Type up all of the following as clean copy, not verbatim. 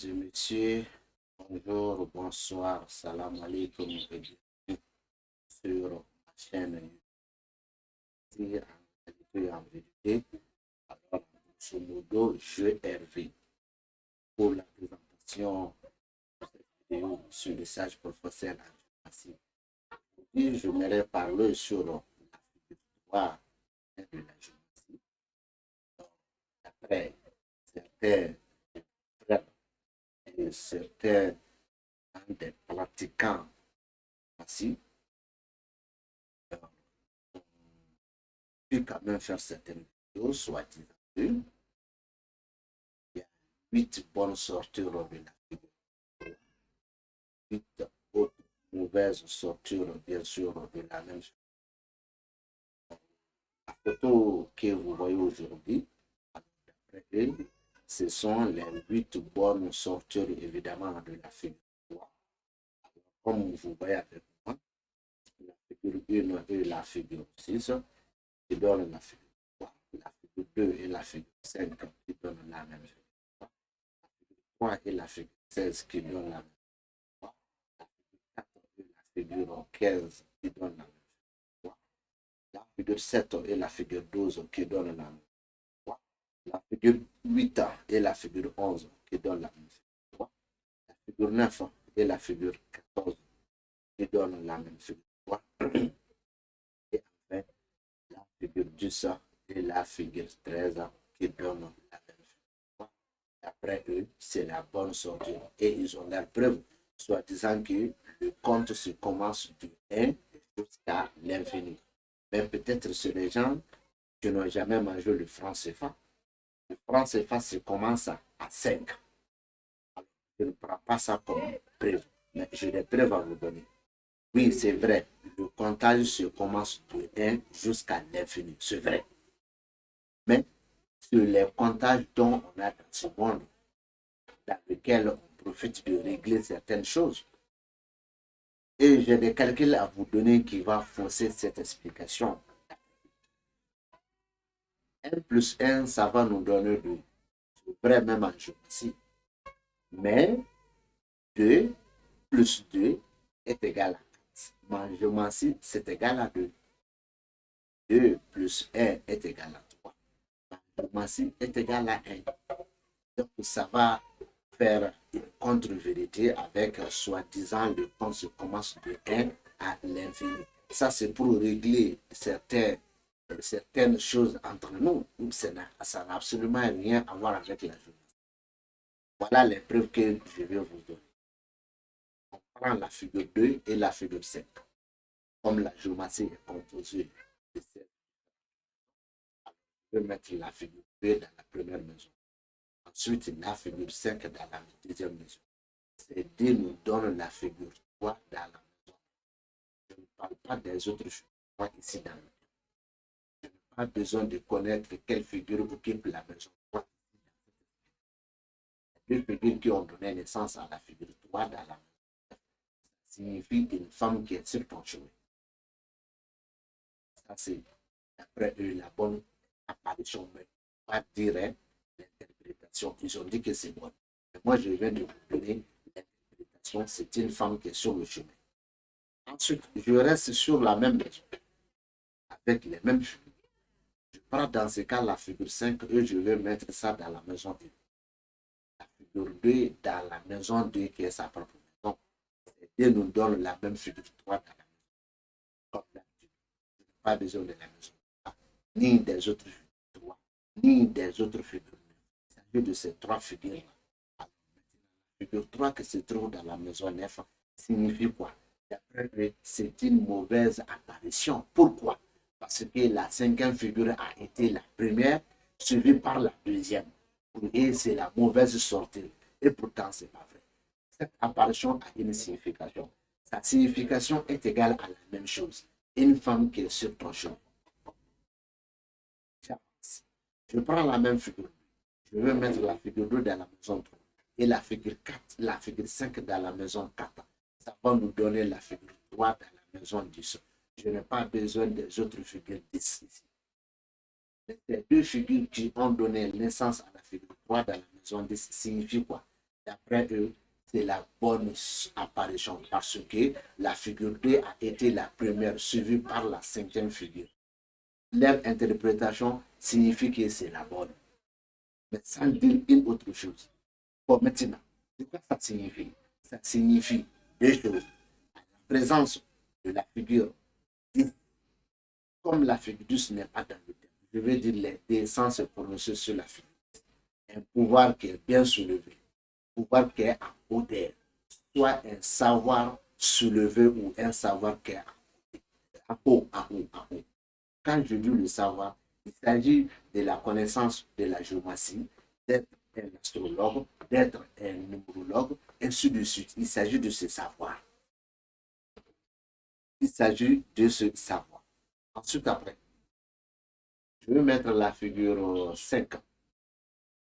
et messieurs, bonjour, bonsoir, salam alaikum et bienvenue sur ma chaîne YouTube en qualité et en vérité. Alors, grosso modo, je Hervé pour la présentation de cette vidéo sur le sage professeur André. Et je voudrais parler sur la victoire de la géométrie. Après certains et certains des pratiquants assis, puis quand même faire certaines vidéos, soit-disant il y a 8 bonnes sorties de la figure, 8 autres mauvaises sorties, bien sûr, de la même chose. La photo que vous voyez aujourd'hui, d'après elle, ce sont les 8 bonnes sorties, évidemment, de la figure. Comme vous voyez avec moi, la figure 1 et la figure 6 qui donnent la figure 3, la figure 2 et la figure 5 qui donnent la même figure 3, la figure 3 et la figure 16 qui donnent la même figure 3, la figure 4 et la figure 15 qui donnent la même figure 3, la figure 7 et la figure 12 qui donnent la même figure 3, la figure 8 et la figure 11 qui donnent la même figure 3, la figure 9 et la figure 14 qui donnent la même figure 3, et enfin la figure 10 et la figure 13 qui donnent la même figure. Après eux, c'est la bonne sortie. Et ils ont la preuve, soit disant que le compte se commence du 1 jusqu'à l'infini. Mais peut-être c'est les gens qui n'ont jamais mangé le franc CFA. Le franc CFA se commence à 5. Alors, je ne prends pas ça comme preuve, mais j'ai des preuves à vous donner. Oui, c'est vrai, le comptage se commence de 1 jusqu'à l'infini, c'est vrai. Mais sur les comptages dont on a dans ce monde, dans lequel on profite de régler certaines choses, et j'ai des calculs à vous donner qui vont fausser cette explication. 1 plus 1, ça va nous donner 2. C'est vrai même en géométrie. Mais 2 plus 2 est égal à 4. En géométrie, c'est égal à 2. 2 plus 1 est égal à 3. Géométrie est égal à 1. Donc, ça va faire une contre-vérité avec soi-disant le compte se commence de 1 à l'infini. Ça, c'est pour régler certaines choses entre nous. Ça n'a absolument rien à voir avec la géométrie. Voilà les preuves que je vais vous donner. On prend la figure 2 et la figure 5. Comme la géométrie est composée de cette, je vais mettre la figure 2 dans la première maison. Ensuite, la figure 5 dans la deuxième maison. Ces deux nous donnent la figure 3 dans la maison. Je ne parle pas des autres figures ici dans le maison. Je n'ai pas besoin de connaître quelle figure occupe la maison 3. Les deux figures qui ont donné naissance à la figure 3 dans la maison signifie une femme qui est sur ton chemin. Ça, c'est d'après eux la bonne apparition, mais pas dire l'interprétation. Ils ont dit que c'est bon. Mais moi, je viens de vous donner l'interprétation. C'est une femme qui est sur le chemin. Ensuite, je reste sur la même maison, avec les mêmes figures. Je prends dans ce cas la figure 5 et je vais mettre ça dans la maison 1. La figure 2 dans la maison 2 qui est sa propre maison. Et Dieu nous donne la même figure 3 dans la maison. Comme d'habitude. Je n'ai pas besoin de la maison 3, ni des autres figures 3, ni des autres figures. Il s'agit de ces trois figures-là. La figure 3 qui se trouve dans la maison 9 signifie quoi? D'après lui, c'est une mauvaise apparition. Pourquoi? Parce que la cinquième figure a été la première, suivie par la deuxième. Et c'est la mauvaise sortie. Et pourtant, ce n'est pas vrai. Cette apparition a une signification. Sa signification est égale à la même chose. Une femme qui est sur ton chemin. Je prends la même figure. Je vais mettre la figure 2 dans la maison 3 et la figure 4, la figure 5 dans la maison 4. Ça va nous donner la figure 3 dans la maison 10. Je n'ai pas besoin des autres figures 10 ici. Les deux figures qui ont donné naissance à la figure 3 dans la maison 10 signifient quoi? D'après eux, c'est la bonne apparition parce que la figure 2 a été la première suivie par la cinquième figure. Leur interprétation signifie que c'est la bonne. Mais sans dire une autre chose. Bon, maintenant, c'est quoi ça signifie? Ça signifie deux choses. La présence de la figure 10, comme la figure 10 n'est pas dans le thème, je veux dire les deux sans se prononcer sur la figure. Un pouvoir qui est bien soulevé, un pouvoir qui est en hauteur, soit un savoir soulevé ou un savoir qui est en haut, en haut, en haut. Quand je dis le savoir, il s'agit de la connaissance de la géométrie, d'être un astrologue, d'être un numérologue, ainsi de suite. Il s'agit de ce savoir. Il s'agit de ce savoir. Ensuite, après, je vais mettre la figure 5 dans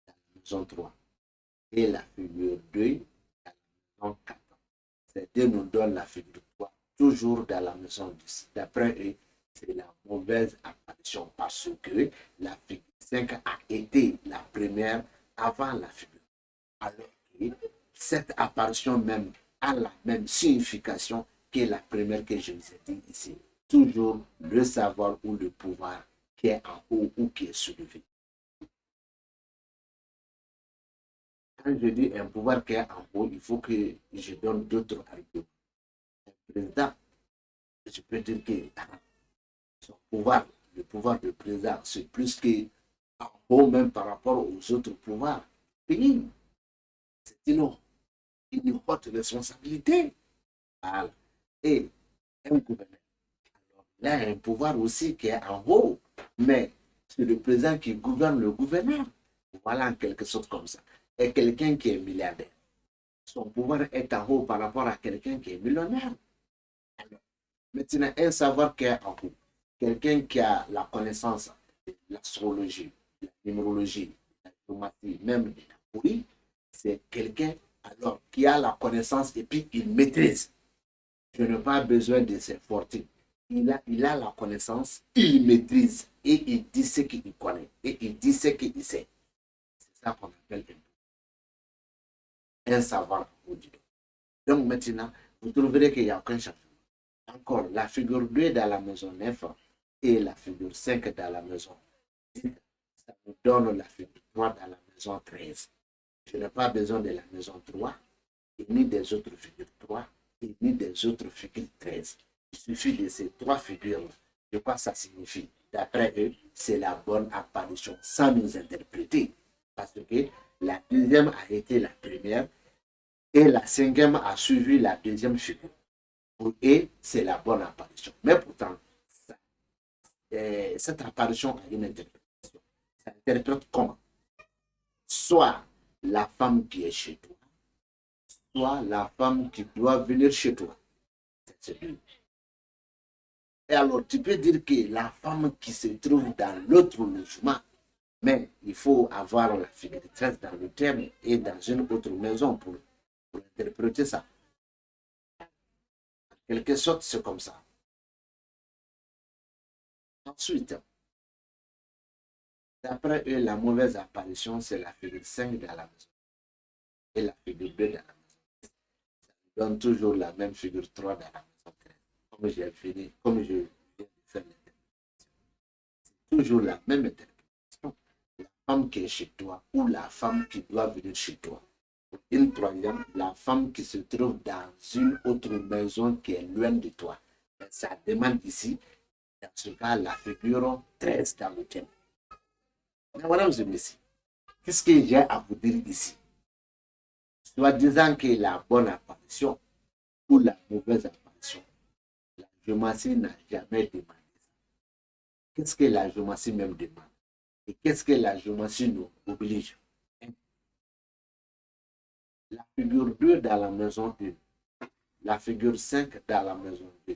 la maison 3 et la figure 2 dans la maison 4. Ces deux nous donnent la figure 3, toujours dans la maison 10. D'après eux, c'est la mauvaise apparition parce que la figure 5 a été la première avant la figure. Alors que cette apparition même a la même signification que la première que je vous ai dit ici. Toujours le savoir ou le pouvoir qui est en haut ou qui est soulevé. Quand je dis un pouvoir qui est en haut, il faut que je donne d'autres arguments. Un président, je peux dire que son pouvoir, le pouvoir de président, c'est plus qu'en haut même par rapport aux autres pouvoirs. Pays, c'est une haute responsabilité. Voilà. Et un gouverneur, alors, il a un pouvoir aussi qui est en haut, mais c'est le président qui gouverne le gouverneur. Voilà en quelque sorte comme ça. Et quelqu'un qui est milliardaire, son pouvoir est en haut par rapport à quelqu'un qui est millionnaire. Alors, maintenant, un savoir qui est en haut, quelqu'un qui a la connaissance de l'astrologie, de la numérologie, de la géométrie, même de la poésie, c'est quelqu'un alors qui a la connaissance et puis il maîtrise. Je n'ai pas besoin de ses fortunes. Il a la connaissance, il maîtrise et il dit ce qu'il connaît et il dit ce qu'il sait. C'est ça qu'on appelle un savoir audit. Donc maintenant, vous trouverez qu'il n'y a aucun changement. Encore, la figure 2 dans la maison 9 et la figure 5 dans la maison 10, ça nous donne la figure 3 dans la maison 13. Je n'ai pas besoin de la maison 3 et ni des autres figures 3 et ni des autres figures 13. Il suffit de ces trois figures-là. De quoi ça signifie? D'après eux, c'est la bonne apparition sans nous interpréter. Parce que la deuxième a été la première et la cinquième a suivi la deuxième figure. Et c'est la bonne apparition. Mais pourtant, ça, cette apparition a une interprétation. Ça interprète comment? Soit la femme qui est chez toi, soit la femme qui doit venir chez toi. C'est deux. Et alors, tu peux dire que la femme qui se trouve dans l'autre logement, mais il faut avoir la figure 13 dans le terme et dans une autre maison pour interpréter ça. En quelque sorte, c'est comme ça. Ensuite, d'après eux, la mauvaise apparition, c'est la figure 5 dans la maison et la figure 2 dans la maison. Ça donne toujours la même figure 3 dans la maison 13. Comme j'ai fini, comme je viens de faire l'interprétation. C'est toujours la même interprétation. La femme qui est chez toi ou la femme qui doit venir chez toi. Une troisième, la femme qui se trouve dans une autre maison qui est loin de toi. Ça demande ici, dans ce cas, la figure 13 dans le thème. Mais madame et messieurs, qu'est-ce que j'ai à vous dire ici? Soit disant que la bonne apparition ou la mauvaise apparition, la géomancie n'a jamais demandé ça. Qu'est-ce que la géomancie même demande? Et qu'est-ce que la géomancie nous oblige? La figure 2 dans la maison 1, la figure 5 dans la maison 2.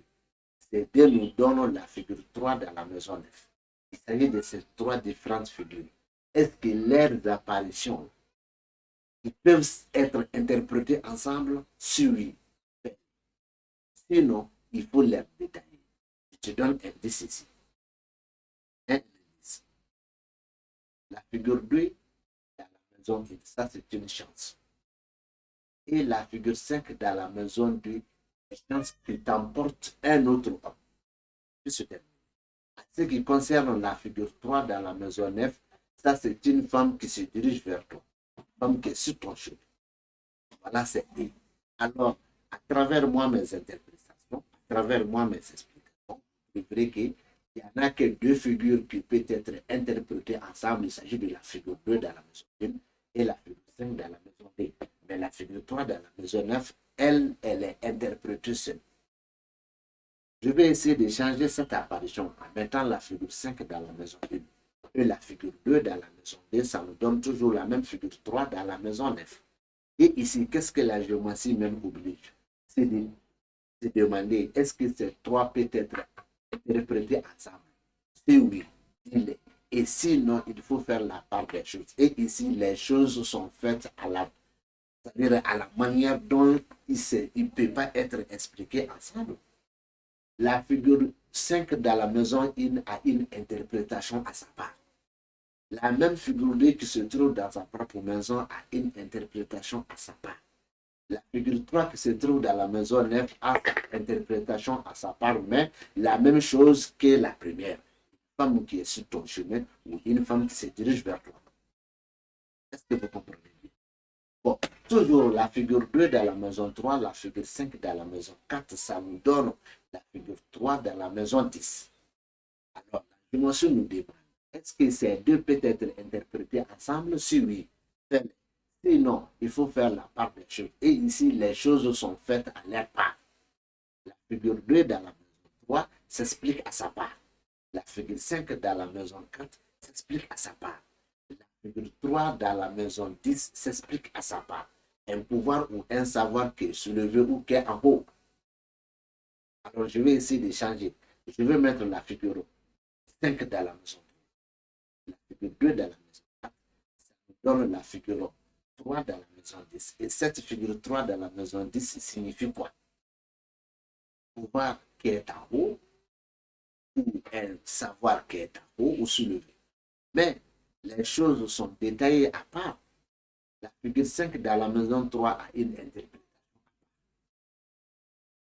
Ces deux nous donnent la figure 3 dans la maison 9. Il s'agit de ces trois différentes figures. Est-ce que leurs apparitions ils peuvent être interprétées ensemble? Si oui. Sinon, il faut les détailler. Je te donne un indice ici. Un indice. La figure 2 dans la maison 1, ça c'est une chance. et la figure 5 dans la maison 2, les chances qu'il t'emporte un autre homme. Puis se termine. En ce qui concerne la figure 3 dans la maison 9, ça c'est une femme qui se dirige vers toi, une femme qui est sur ton chemin. Voilà, c'est E. Alors, à travers moi, mes interprétations, à travers moi, mes explications, c'est vrai qu'il n'y en a que deux figures qui peuvent être interprétées ensemble. Il s'agit de la figure 2 dans la maison 1 et la figure 5 dans la maison 2. Mais la figure 3 dans la maison 9, elle est interprétée seule. Je vais essayer de changer cette apparition en mettant la figure 5 dans la maison 1 et la figure 2 dans la maison 2. Ça nous donne toujours la même figure 3 dans la maison 9. Et ici, qu'est-ce que la géométrie même oblige? C'est de se demander, est-ce que ces trois peut être interprétés ensemble? Si oui, il et sinon, il faut faire la part des choses. Et ici, les choses sont faites à c'est-à-dire à la manière dont il ne peut pas être expliqué ensemble. La figure 5 dans la maison 1 a une interprétation à sa part. La même figure 2 qui se trouve dans sa propre maison a une interprétation à sa part. La figure 3 qui se trouve dans la maison 9 a une interprétation à sa part, mais la même chose que la première. Une femme qui est sur ton chemin ou une femme qui se dirige vers toi. Est-ce que vous comprenez bien? Bon, toujours la figure 2 dans la maison 3, la figure 5 dans la maison 4, ça nous donne la figure 3 dans la maison 10. Alors, la dimension nous demande, est-ce que ces deux peuvent être interprétés ensemble? Si oui, sinon, il faut faire la part des choses. Et ici, les choses sont faites à leur part. La figure 2 dans la maison 3 s'explique à sa part. La figure 5 dans la maison 4 s'explique à sa part. La figure 3 dans la maison 10 s'explique à sa part. Un pouvoir ou un savoir qui est soulevé ou qui est en haut. Alors, je vais essayer de changer. Je vais mettre la figure 5 dans la maison 3. La figure 2 dans la maison 4. Ça nous donne la figure 3 dans la maison 10. Et cette figure 3 dans la maison 10 signifie quoi? Pouvoir qui est en haut ou un savoir qui est en haut ou soulevé. Mais les choses sont détaillées à part. La figure 5 dans la maison 3 a une interprétation.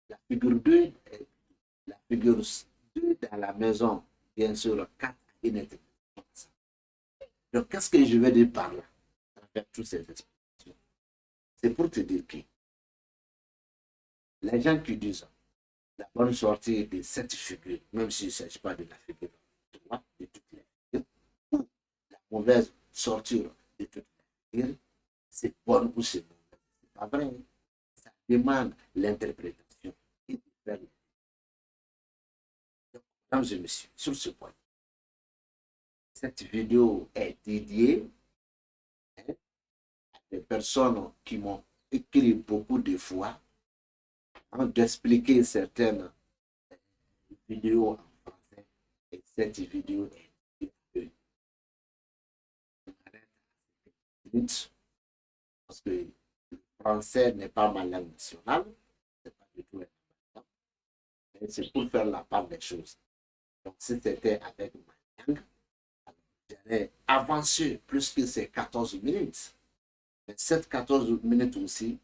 La figure 2, la figure 2 dans la maison, bien sûr, 4 a une interprétation. Donc, qu'est-ce que je vais dire par là, à travers toutes ces explications? C'est pour te dire que les gens qui disent la bonne sortie de cette figure, même s'il ne s'agit pas de la figure 3, de toutes les figures, ou la mauvaise sortie de toutes les figures, c'est bonne ou c'est mauvais. C'est pas vrai. Ça demande l'interprétation et de faire. Donc, mesdames et messieurs, sur ce point, cette vidéo est dédiée, hein, à des personnes qui m'ont écrit beaucoup de fois, hein, d'expliquer certaines vidéos en français. Et cette vidéo est dédiée parce que le français n'est pas ma langue nationale, c'est pas du tout important, mais c'est pour faire la part des choses. Donc, si c'était avec ma langue, j'allais avancer plus que ces 14 minutes. Mais cette 14 minutes aussi,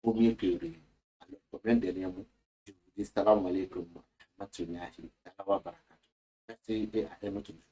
vaut mieux que rien. Alors, pour un dernier mot, je vous dis salam alaikum wa rahmatullahi wa barakatuh. Merci et à un autre jour.